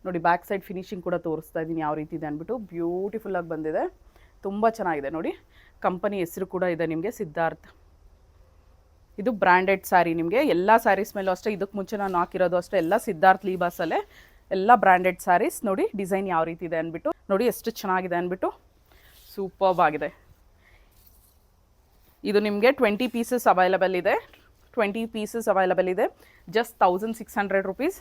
ನೋಡಿ. ಬ್ಯಾಕ್ ಸೈಡ್ ಫಿನಿಶಿಂಗ್ ಕೂಡ ತೋರಿಸ್ತಾ ಇದ್ದೀನಿ ಯಾವ ರೀತಿ ಇದೆ ಅಂದ್ಬಿಟ್ಟು. ಬ್ಯೂಟಿಫುಲ್ಲಾಗಿ ಬಂದಿದೆ, ತುಂಬ ಚೆನ್ನಾಗಿದೆ ನೋಡಿ. ಕಂಪನಿ ಹೆಸರು ಕೂಡ ಇದೆ ನಿಮಗೆ, ಸಿದ್ಧಾರ್ಥ್. ಇದು ಬ್ರ್ಯಾಂಡೆಡ್ ಸ್ಯಾರಿ. ನಿಮಗೆ ಎಲ್ಲ ಸ್ಯಾರೀಸ್ ಮೇಲೂ ಅಷ್ಟೇ, ಇದಕ್ಕೆ ಮುಂಚೆ ನಾನು ಹಾಕಿರೋದು ಅಷ್ಟೇ ಎಲ್ಲ ಸಿದ್ಧಾರ್ಥ್ ಲೀಬಾಸಲ್ಲೇ ಎಲ್ಲ ಬ್ರ್ಯಾಂಡೆಡ್ ಸ್ಯಾರೀಸ್. ನೋಡಿ ಡಿಸೈನ್ ಯಾವ ರೀತಿ ಇದೆ ಅಂದ್ಬಿಟ್ಟು. ನೋಡಿ ಎಷ್ಟು ಚೆನ್ನಾಗಿದೆ ಅಂದ್ಬಿಟ್ಟು. ಸೂಪರ್ಬ್ ಆಗಿದೆ. ಇದು ನಿಮಗೆ 20 ಪೀಸಸ್ ಅವೈಲಬಲ್ ಇದೆ. 20 ಪೀಸಸ್ ಅವೈಲಬಲ್ ಇದೆ. Just 1600 rupees.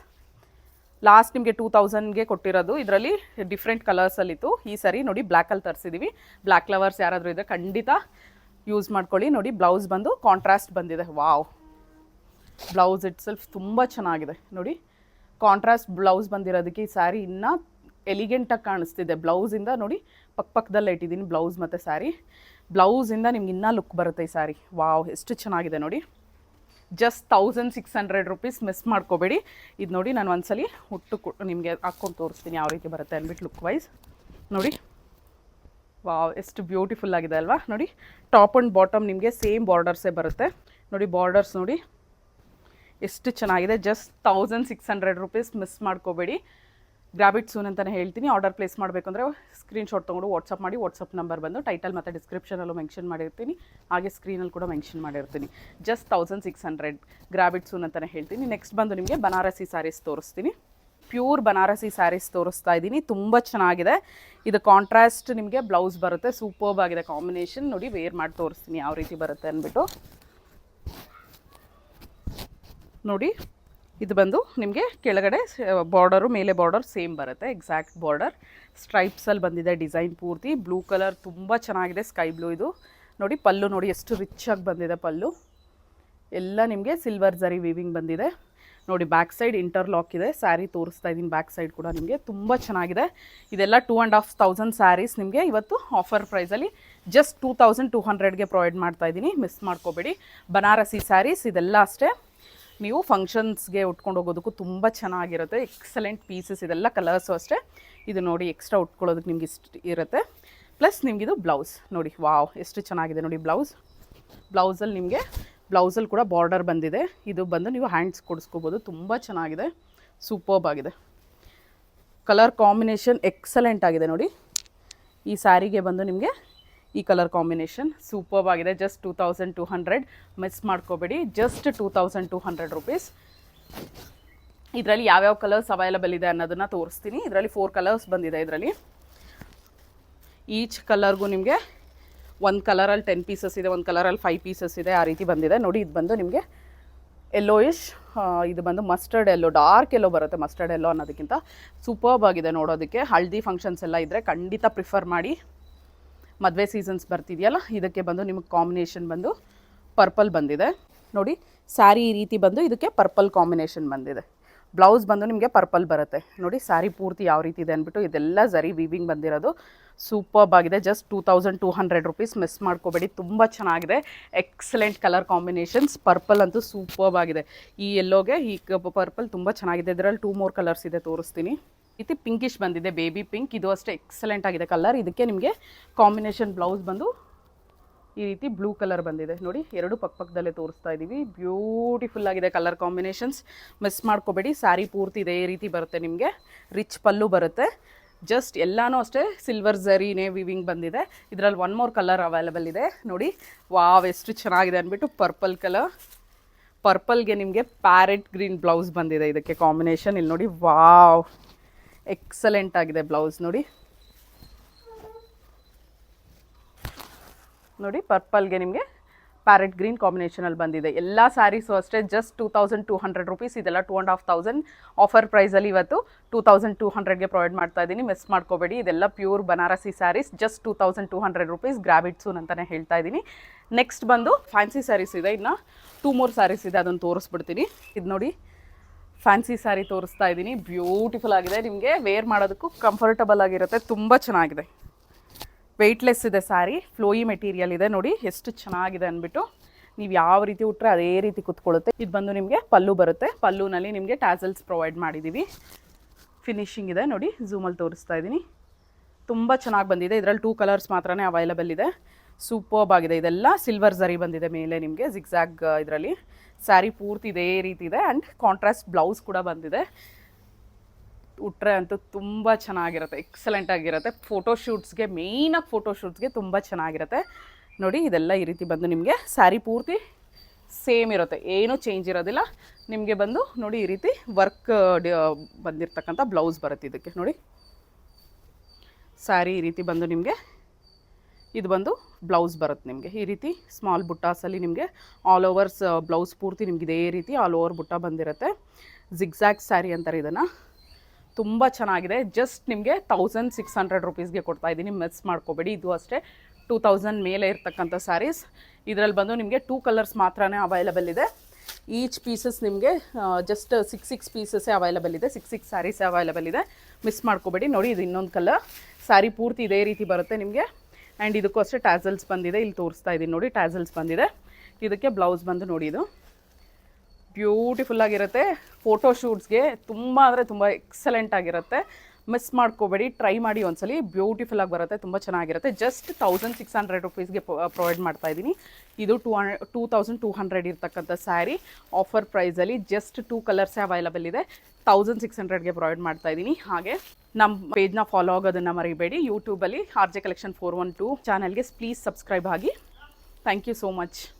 ಲಾಸ್ಟ್ ನಿಮಗೆ 2000ಗೆ ಕೊಟ್ಟಿರೋದು. ಇದರಲ್ಲಿ ಡಿಫ್ರೆಂಟ್ ಕಲರ್ಸಲ್ಲಿತ್ತು. ಈ ಸರಿ ನೋಡಿ ಬ್ಲ್ಯಾಕಲ್ಲಿ ತರಿಸಿದ್ದೀವಿ. ಬ್ಲ್ಯಾಕ್ ಲವರ್ಸ್ ಯಾರಾದರೂ ಇದ್ದರೆ ಖಂಡಿತ ಯೂಸ್ ಮಾಡ್ಕೊಳ್ಳಿ. ನೋಡಿ ಬ್ಲೌಸ್ ಬಂದು ಕಾಂಟ್ರಾಸ್ಟ್ ಬಂದಿದೆ. ವಾವ್, ಬ್ಲೌಸ್ ಇಟ್ ಸೆಲ್ಫ್ ತುಂಬ ಚೆನ್ನಾಗಿದೆ ನೋಡಿ. ಕಾಂಟ್ರಾಸ್ಟ್ ಬ್ಲೌಸ್ ಬಂದಿರೋದಕ್ಕೆ ಈ ಸ್ಯಾರಿ ಇನ್ನೂ ಎಲಿಗೆಂಟಾಗಿ ಕಾಣಿಸ್ತಿದೆ. ಬ್ಲೌಸಿಂದ ನೋಡಿ ಪಕ್ಕದಲ್ಲೇ ಇಟ್ಟಿದ್ದೀನಿ ಬ್ಲೌಸ್ ಮತ್ತು ಸ್ಯಾರಿ. ಬ್ಲೌಸಿಂದ ನಿಮ್ಗೆ ಇನ್ನೂ ಲುಕ್ ಬರುತ್ತೆ ಈ ಸ್ಯಾರಿ. ವಾವ್, ಎಷ್ಟು ಚೆನ್ನಾಗಿದೆ ನೋಡಿ. Just 1600 rupees. ಮಿಸ್ ಮಾಡ್ಕೋಬೇಡಿ. ಇದು ನೋಡಿ ನಾನು ಒಂದ್ಸಲಿ ನಿಮಗೆ ಹಾಕ್ಕೊಂಡು ತೋರಿಸ್ತೀನಿ ಯಾವ ರೀತಿ ಬರುತ್ತೆ ಅಂದ್ಬಿಟ್ಟು ಲುಕ್ ವೈಸ್ ನೋಡಿ. ವಾವ್, ಎಷ್ಟು ಬ್ಯೂಟಿಫುಲ್ ಆಗಿದೆ ಅಲ್ವಾ ನೋಡಿ. ಟಾಪ್ ಆ್ಯಂಡ್ ಬಾಟಮ್ ನಿಮಗೆ ಸೇಮ್ ಬಾರ್ಡರ್ಸೇ ಬರುತ್ತೆ ನೋಡಿ. ಬಾರ್ಡರ್ಸ್ ನೋಡಿ ಎಷ್ಟು ಚೆನ್ನಾಗಿದೆ. Just 1600 rupees. ಮಿಸ್ ಮಾಡ್ಕೋಬೇಡಿ. ಗ್ರ್ಯಾಬ್ ಇಟ್ ಸೂನ್ ಅಂತಲೇ ಹೇಳ್ತೀನಿ. ಆರ್ಡರ್ ಪ್ಲೇಸ್ ಮಾಡಬೇಕು ಅಂದರೆ ಸ್ಕ್ರೀನ್ಶಾಟ್ ತೊಗೊಂಡು ವಾಟ್ಸಪ್ ಮಾಡಿ. ವಾಟ್ಸಪ್ ನಂಬರ್ ಬಂದು ಟೈಟಲ್ ಮತ್ತು ಡಿಸ್ಕ್ರಿಪ್ಷನಲ್ಲೂ ಮೆನ್ಷನ್ ಮಾಡಿರ್ತೀನಿ, ಹಾಗೆ ಸ್ಕ್ರೀನಲ್ಲಿ ಕೂಡ ಮೆನ್ಷನ್ ಮಾಡಿರ್ತೀನಿ. ಜಸ್ಟ್ 1600. ಗ್ರ್ಯಾಬ್ ಇಟ್ ಸೂನ್ ಅಂತಲೇ ಹೇಳ್ತೀನಿ. ನೆಕ್ಸ್ಟ್ ಬಂದು ನಿಮಗೆ ಬನಾರಸಿ ಸ್ಯಾರೀಸ್ ತೋರಿಸ್ತೀನಿ. ಪ್ಯೂರ್ ಬನಾರಸಿ ಸ್ಯಾರೀಸ್ ತೋರಿಸ್ತಾ ಇದ್ದೀನಿ. ತುಂಬ ಚೆನ್ನಾಗಿದೆ. ಇದು ಕಾಂಟ್ರಾಸ್ಟ್ ನಿಮಗೆ ಬ್ಲೌಸ್ ಬರುತ್ತೆ. ಸೂಪರ್ಬ್ ಆಗಿದೆ ಕಾಂಬಿನೇಷನ್ ನೋಡಿ. ವೇರ್ ಮಾಡಿ ತೋರಿಸ್ತೀನಿ ಯಾವ ರೀತಿ ಬರುತ್ತೆ ಅಂದ್ಬಿಟ್ಟು ನೋಡಿ. ಇದು ಬಂದು ನಿಮಗೆ ಕೆಳಗಡೆ ಬಾರ್ಡರು, ಮೇಲೆ ಬಾರ್ಡರ್ ಸೇಮ್ ಬರುತ್ತೆ, ಎಕ್ಸಾಕ್ಟ್ ಬಾರ್ಡರ್. ಸ್ಟ್ರೈಪ್ಸಲ್ಲಿ ಬಂದಿದೆ ಡಿಸೈನ್ ಪೂರ್ತಿ. ಬ್ಲೂ ಕಲರ್ ತುಂಬ ಚೆನ್ನಾಗಿದೆ, ಸ್ಕೈ ಬ್ಲೂ ಇದು ನೋಡಿ. ಪಲ್ಲು ನೋಡಿ ಎಷ್ಟು ರಿಚಾಗಿ ಬಂದಿದೆ ಪಲ್ಲು. ಎಲ್ಲ ನಿಮಗೆ ಸಿಲ್ವರ್ ಜರಿ ವೀವಿಂಗ್ ಬಂದಿದೆ ನೋಡಿ. ಬ್ಯಾಕ್ ಸೈಡ್ ಇಂಟರ್ಲಾಕ್ ಇದೆ. ಸ್ಯಾರಿ ತೋರಿಸ್ತಾ ಇದ್ದೀನಿ. ಬ್ಯಾಕ್ ಸೈಡ್ ಕೂಡ ನಿಮಗೆ ತುಂಬ ಚೆನ್ನಾಗಿದೆ. ಇದೆಲ್ಲ 2500 ಸ್ಯಾರೀಸ್ ನಿಮಗೆ ಇವತ್ತು ಆಫರ್ ಪ್ರೈಸಲ್ಲಿ ಜಸ್ಟ್ 2200ಗೆ ಪ್ರೊವೈಡ್ ಮಾಡ್ತಾ ಇದ್ದೀನಿ. ಮಿಸ್ ಮಾಡ್ಕೋಬೇಡಿ. ಬನಾರಸಿ ಸ್ಯಾರೀಸ್ ಇದೆಲ್ಲ ಅಷ್ಟೇ ನೀವು ಫಂಕ್ಷನ್ಸ್ಗೆ ಉಟ್ಕೊಂಡು ಹೋಗೋದಕ್ಕೂ ತುಂಬ ಚೆನ್ನಾಗಿರುತ್ತೆ. Excellent pieces. ಇದೆಲ್ಲ ಕಲರ್ಸು ಅಷ್ಟೇ. ಇದು ನೋಡಿ ಎಕ್ಸ್ಟ್ರಾ ಉಟ್ಕೊಳ್ಳೋದಕ್ಕೆ ನಿಮ್ಗೆ ಇಷ್ಟ ಇರುತ್ತೆ. ಪ್ಲಸ್ ನಿಮಗಿದು ಬ್ಲೌಸ್ ನೋಡಿ, ವಾವ್ ಎಷ್ಟು ಚೆನ್ನಾಗಿದೆ ನೋಡಿ ಬ್ಲೌಸಲ್ಲಿ ನಿಮಗೆ ಬ್ಲೌಸಲ್ಲಿ ಕೂಡ ಬಾರ್ಡರ್ ಬಂದಿದೆ. ಇದು ಬಂದು ನೀವು ಹ್ಯಾಂಡ್ಸ್ ಕೊಡಿಸ್ಕೋಬೋದು, ತುಂಬ ಚೆನ್ನಾಗಿದೆ, ಸೂಪರ್ಬ್ ಆಗಿದೆ. ಕಲರ್ ಕಾಂಬಿನೇಷನ್ ಎಕ್ಸಲೆಂಟ್ ಆಗಿದೆ ನೋಡಿ. ಈ ಸ್ಯಾರಿಗೆ ಬಂದು ನಿಮಗೆ ಈ ಕಲರ್ ಕಾಂಬಿನೇಷನ್ ಸೂಪರ್ಬ್ ಆಗಿದೆ. ಜಸ್ಟ್ 2200, ಮಿಸ್ ಮಾಡ್ಕೋಬೇಡಿ, ಜಸ್ಟ್ 2200 ರುಪೀಸ್. ಇದರಲ್ಲಿ ಯಾವ್ಯಾವ ಕಲರ್ಸ್ ಅವೈಲಬಲ್ ಇದೆ ಅನ್ನೋದನ್ನು ತೋರಿಸ್ತೀನಿ. ಇದರಲ್ಲಿ 4 ಕಲರ್ಸ್ ಬಂದಿದೆ. ಇದರಲ್ಲಿ ಈಚ್ ಕಲರ್ಗೂ ನಿಮಗೆ ಒಂದು ಕಲರಲ್ಲಿ 10 ಪೀಸಸ್ ಇದೆ, ಒಂದು ಕಲರಲ್ಲಿ 5 ಪೀಸಸ್ ಇದೆ, ಆ ರೀತಿ ಬಂದಿದೆ ನೋಡಿ. ಇದು ಬಂದು ನಿಮಗೆ ಯೆಲ್ಲೋಯಿಶ್, ಇದು ಬಂದು ಮಸ್ಟರ್ಡ್ ಎಲ್ಲೋ, ಡಾರ್ಕ್ ಎಲ್ಲೋ ಬರುತ್ತೆ. ಮಸ್ಟರ್ಡ್ ಎಲ್ಲೋ ಅನ್ನೋದಕ್ಕಿಂತ ಸೂಪರ್ಬ್ ಆಗಿದೆ ನೋಡೋದಕ್ಕೆ. ಹಳದಿ ಫಂಕ್ಷನ್ಸ್ ಎಲ್ಲ ಇದ್ದರೆ ಖಂಡಿತ ಪ್ರಿಫರ್ ಮಾಡಿ. ಮದುವೆ ಸೀಸನ್ಸ್ ಬರ್ತಿದೆಯಲ್ಲ, ಇದಕ್ಕೆ ಬಂದು ನಿಮಗೆ ಕಾಂಬಿನೇಷನ್ ಬಂದು ಪರ್ಪಲ್ ಬಂದಿದೆ ನೋಡಿ. ಸ್ಯಾರಿ ಈ ರೀತಿ ಬಂದು ಇದಕ್ಕೆ ಪರ್ಪಲ್ ಕಾಂಬಿನೇಷನ್ ಬಂದಿದೆ. ಬ್ಲೌಸ್ ಬಂದು ನಿಮಗೆ ಪರ್ಪಲ್ ಬರುತ್ತೆ ನೋಡಿ. ಸ್ಯಾರಿ ಪೂರ್ತಿ ಯಾವ ರೀತಿ ಇದೆ ಅಂದ್ಬಿಟ್ಟು ಇದೆಲ್ಲ ಝರಿ ವೀವಿಂಗ್ ಬಂದಿರೋದು, ಸೂಪರ್ಬ್ ಆಗಿದೆ. ಜಸ್ಟ್ 2200 ರುಪೀಸ್, ಮಿಸ್ ಮಾಡ್ಕೋಬೇಡಿ. ತುಂಬ ಚೆನ್ನಾಗಿದೆ, ಎಕ್ಸಲೆಂಟ್ ಕಲರ್ ಕಾಂಬಿನೇಷನ್ಸ್. ಪರ್ಪಲ್ ಅಂತೂ ಸೂಪರ್ಬ್ ಆಗಿದೆ. ಈ ಎಲ್ಲೋಗೆ ಈ ಪರ್ಪಲ್ ತುಂಬ ಚೆನ್ನಾಗಿದೆ. ಇದರಲ್ಲಿ 2 more ಕಲರ್ಸ್ ಇದೆ, ತೋರಿಸ್ತೀನಿ. ಇದು ಪಿಂಕಿಶ್ ಬಂದಿದೆ, ಬೇಬಿ ಪಿಂಕ್. ಇದು ಅಷ್ಟೇ ಎಕ್ಸಲೆಂಟ್ ಆಗಿದೆ ಕಲರ್. ಇದಕ್ಕೆ ನಿಮಗೆ ಕಾಂಬಿನೇಷನ್ ಬ್ಲೌಸ್ ಬಂದು ಈ ರೀತಿ ಬ್ಲೂ ಕಲರ್ ಬಂದಿದೆ ನೋಡಿ. 2 ಪಕ್ಕದಲ್ಲೇ ತೋರಿಸ್ತಾ ಇದ್ದೀವಿ. ಬ್ಯೂಟಿಫುಲ್ ಆಗಿದೆ ಕಲರ್ ಕಾಂಬಿನೇಷನ್ಸ್, ಮಿಸ್ ಮಾಡ್ಕೋಬೇಡಿ. ಸ್ಯಾರಿ ಪೂರ್ತಿ ಇದೇ ರೀತಿ ಬರುತ್ತೆ ನಿಮಗೆ. ರಿಚ್ ಪಲ್ಲು ಬರುತ್ತೆ. ಜಸ್ಟ್ ಎಲ್ಲನೂ ಅಷ್ಟೇ ಸಿಲ್ವರ್ ಝರಿನೇ ವಿವಿಂಗ್ ಬಂದಿದೆ. ಇದರಲ್ಲಿ 1 more ಕಲರ್ ಅವೈಲಬಲ್ ಇದೆ ನೋಡಿ. ವಾವ್ ಎಷ್ಟು ಚೆನ್ನಾಗಿದೆ ಅಂದ್ಬಿಟ್ಟು ಪರ್ಪಲ್ ಕಲರ್. ಪರ್ಪಲ್ಗೆ ನಿಮಗೆ ಪ್ಯಾರೆಟ್ ಗ್ರೀನ್ ಬ್ಲೌಸ್ ಬಂದಿದೆ. ಇದಕ್ಕೆ ಕಾಂಬಿನೇಷನ್ ಇಲ್ಲಿ ನೋಡಿ, ವಾವ್ ಎಕ್ಸಲೆಂಟ್ ಆಗಿದೆ ಬ್ಲೌಸ್ ನೋಡಿ. ನೋಡಿ ಪರ್ಪಲ್ಗೆ ನಿಮಗೆ ಪ್ಯಾರೆಟ್ ಗ್ರೀನ್ ಕಾಂಬಿನೇಷನಲ್ಲಿ ಬಂದಿದೆ. ಎಲ್ಲ ಸ್ಯಾರೀಸು ಅಷ್ಟೇ ಜಸ್ಟ್ 2200 ರುಪೀಸ್. ಇದೆಲ್ಲ 2500 ಆಫರ್ ಪ್ರೈಸಲ್ಲಿ ಇವತ್ತು 2200ಗೆ ಪ್ರೊವೈಡ್ ಮಾಡ್ತಾ ಇದ್ದೀನಿ, ಮಿಸ್ ಮಾಡ್ಕೋಬೇಡಿ. ಇದೆಲ್ಲ pure Banarasi sarees, just 2200 rupees. Grab it soon ಅಂತಲೇ ಹೇಳ್ತಾ ಇದ್ದೀನಿ. ನೆಕ್ಸ್ಟ್ ಬಂದು ಫ್ಯಾನ್ಸಿ ಸ್ಯಾರೀಸ್ ಇದೆ. ಇನ್ನು 2 more ಸ್ಯಾರೀಸ್ ಇದೆ, ಅದನ್ನು ತೋರಿಸ್ಬಿಡ್ತೀನಿ. ಇದು ನೋಡಿ ಫ್ಯಾನ್ಸಿ ಸ್ಯಾರಿ ತೋರಿಸ್ತಾ ಇದ್ದೀನಿ. ಬ್ಯೂಟಿಫುಲ್ ಆಗಿದೆ, ನಿಮಗೆ ವೇರ್ ಮಾಡೋದಕ್ಕೂ ಕಂಫರ್ಟಬಲ್ ಆಗಿರುತ್ತೆ, ತುಂಬ ಚೆನ್ನಾಗಿದೆ. ವೆಯ್ಟ್ಲೆಸ್ ಇದೆ ಸ್ಯಾರಿ, ಫ್ಲೋಯಿ ಮೆಟೀರಿಯಲ್ ಇದೆ ನೋಡಿ ಎಷ್ಟು ಚೆನ್ನಾಗಿದೆ ಅಂದ್ಬಿಟ್ಟು. ನೀವು ಯಾವ ರೀತಿ ಉಟ್ಟರೆ ಅದೇ ರೀತಿ ಕುತ್ಕೊಳ್ಳುತ್ತೆ. ಇದು ಬಂದು ನಿಮಗೆ ಪಲ್ಲು ಬರುತ್ತೆ. ಪಲ್ಲುನಲ್ಲಿ ನಿಮಗೆ ಟ್ಯಾಸಲ್ಸ್ ಪ್ರೊವೈಡ್ ಮಾಡಿದ್ದೀವಿ. ಫಿನಿಶಿಂಗ್ ಇದೆ ನೋಡಿ, ಝೂಮಲ್ಲಿ ತೋರಿಸ್ತಾ ಇದ್ದೀನಿ. ತುಂಬ ಚೆನ್ನಾಗಿ ಬಂದಿದೆ. ಇದರಲ್ಲಿ 2 ಕಲರ್ಸ್ ಮಾತ್ರನೇ ಅವೈಲಬಲ್ ಇದೆ. ಸೂಪರ್ಬ್ ಆಗಿದೆ. ಇದೆಲ್ಲ ಸಿಲ್ವರ್ ಝರಿ ಬಂದಿದೆ ಮೇಲೆ ನಿಮಗೆ ಜಿಗ್ಜ್ಯಾಗ್. ಇದರಲ್ಲಿ ಸ್ಯಾರಿ ಪೂರ್ತಿ ಇದೇ ರೀತಿ ಇದೆ ಆ್ಯಂಡ್ ಕಾಂಟ್ರಾಸ್ಟ್ ಬ್ಲೌಸ್ ಕೂಡ ಬಂದಿದೆ. ಉಟ್ರೆ ಅಂತೂ ತುಂಬ ಚೆನ್ನಾಗಿರುತ್ತೆ, ಎಕ್ಸಲೆಂಟ್ ಆಗಿರುತ್ತೆ. ಫೋಟೋಶೂಟ್ಸ್ಗೆ, ಮೇಯ್ನಾಗಿ ಫೋಟೋಶೂಟ್ಸ್ಗೆ ತುಂಬ ಚೆನ್ನಾಗಿರುತ್ತೆ ನೋಡಿ. ಇದೆಲ್ಲ ಈ ರೀತಿ ಬಂದು ನಿಮಗೆ ಸ್ಯಾರಿ ಪೂರ್ತಿ ಸೇಮ್ ಇರುತ್ತೆ, ಏನೂ ಚೇಂಜ್ ಇರೋದಿಲ್ಲ. ನಿಮಗೆ ಬಂದು ನೋಡಿ ಈ ರೀತಿ ವರ್ಕ್ ಬಂದಿರತಕ್ಕಂಥ ಬ್ಲೌಸ್ ಬರುತ್ತೆ ಇದಕ್ಕೆ ನೋಡಿ. ಸ್ಯಾರಿ ಈ ರೀತಿ ಬಂದು ನಿಮಗೆ ಇದು ಬಂದು ಬ್ಲೌಸ್ ಬರುತ್ತೆ ನಿಮಗೆ ಈ ರೀತಿ ಸ್ಮಾಲ್ ಬುಟ್ಟಾಸಲ್ಲಿ. ನಿಮಗೆ ಆಲ್ ಓವರ್ಸ್ ಬ್ಲೌಸ್ ಪೂರ್ತಿ ನಿಮ್ಗೆ ಇದೇ ರೀತಿ ಆಲ್ ಓವರ್ ಬುಟ್ಟ ಬಂದಿರುತ್ತೆ. ಜಿಗ್ಜ್ಯಾಗ್ ಸ್ಯಾರಿ ಅಂತಾರೆ ಇದನ್ನು. ತುಂಬ ಚೆನ್ನಾಗಿದೆ. ಜಸ್ಟ್ ನಿಮಗೆ 1600 ರುಪೀಸ್ಗೆ ಕೊಡ್ತಾ ಇದ್ದೀನಿ, ಮಿಸ್ ಮಾಡ್ಕೋಬೇಡಿ. ಇದು ಅಷ್ಟೇ 2000 ಮೇಲೆ ಇರ್ತಕ್ಕಂಥ ಸ್ಯಾರೀಸ್. ಇದರಲ್ಲಿ ಬಂದು ನಿಮಗೆ 2 ಕಲರ್ಸ್ ಮಾತ್ರನೇ ಅವೈಲಬಲ್ ಇದೆ. ಈಚ್ ಪೀಸಸ್ ನಿಮಗೆ ಜಸ್ಟ್ 6 ಪೀಸಸ್ಸೇ ಅವೈಲಬಲ್ ಇದೆ, 6 ಸ್ಯಾರೀಸೇ ಅವೈಲಬಲ್ ಇದೆ, ಮಿಸ್ ಮಾಡ್ಕೋಬೇಡಿ. ನೋಡಿ ಇದು ಇನ್ನೊಂದು ಕಲರ್. ಸ್ಯಾರಿ ಪೂರ್ತಿ ಇದೇ ರೀತಿ ಬರುತ್ತೆ ನಿಮಗೆ. ಆ್ಯಂಡ್ ಇದಕ್ಕೂ ಅಷ್ಟೇ ಟ್ಯಾಸಲ್ಸ್ ಬಂದಿದೆ, ಇಲ್ಲಿ ತೋರಿಸ್ತಾ ಇದ್ದೀನಿ ನೋಡಿ, ಟ್ಯಾಸಲ್ಸ್ ಬಂದಿದೆ. ಇದಕ್ಕೆ ಬ್ಲೌಸ್ ಬಂದು ನೋಡಿ, ಇದು ಬ್ಯೂಟಿಫುಲ್ ಆಗಿರುತ್ತೆ. ಫೋಟೋಶೂಟ್ಸ್ಗೆ ತುಂಬ ಅಂದರೆ ತುಂಬ ಎಕ್ಸಲೆಂಟ್ ಆಗಿರುತ್ತೆ, ಮಿಸ್ ಮಾಡ್ಕೋಬೇಡಿ. ಟ್ರೈ ಮಾಡಿ ಒಂದ್ಸಲಿ, ಬ್ಯೂಟಿಫುಲ್ ಆಗಿ ಬರುತ್ತೆ, ತುಂಬ ಚೆನ್ನಾಗಿರುತ್ತೆ. ಜಸ್ಟ್ 1600 ರುಪೀಸ್ಗೆ ಪ್ರೊವೈಡ್ ಮಾಡ್ತಾ ಇದ್ದೀನಿ. ಇದು 2200 ಇರ್ತಕ್ಕಂಥ ಸ್ಯಾರಿ ಆಫರ್ ಪ್ರೈಸಲ್ಲಿ ಜಸ್ಟ್ 2 ಕಲರ್ಸೇ ಅವೈಲಬಲ್ ಇದೆ. 1600ಗೆ ಪ್ರೊವೈಡ್ ಮಾಡ್ತಾ ಇದ್ದೀನಿ. ಹಾಗೆ ನಮ್ಮ ಪೇಜ್ನ ಫಾಲೋ ಆಗೋದನ್ನು ಮರಿಬೇಡಿ. ಯೂಟ್ಯೂಬಲ್ಲಿ RJ Collection 412 ಚಾನಲ್ಗೆ ಪ್ಲೀಸ್ ಸಬ್ಸ್ಕ್ರೈಬ್ ಆಗಿ. Thank you so much.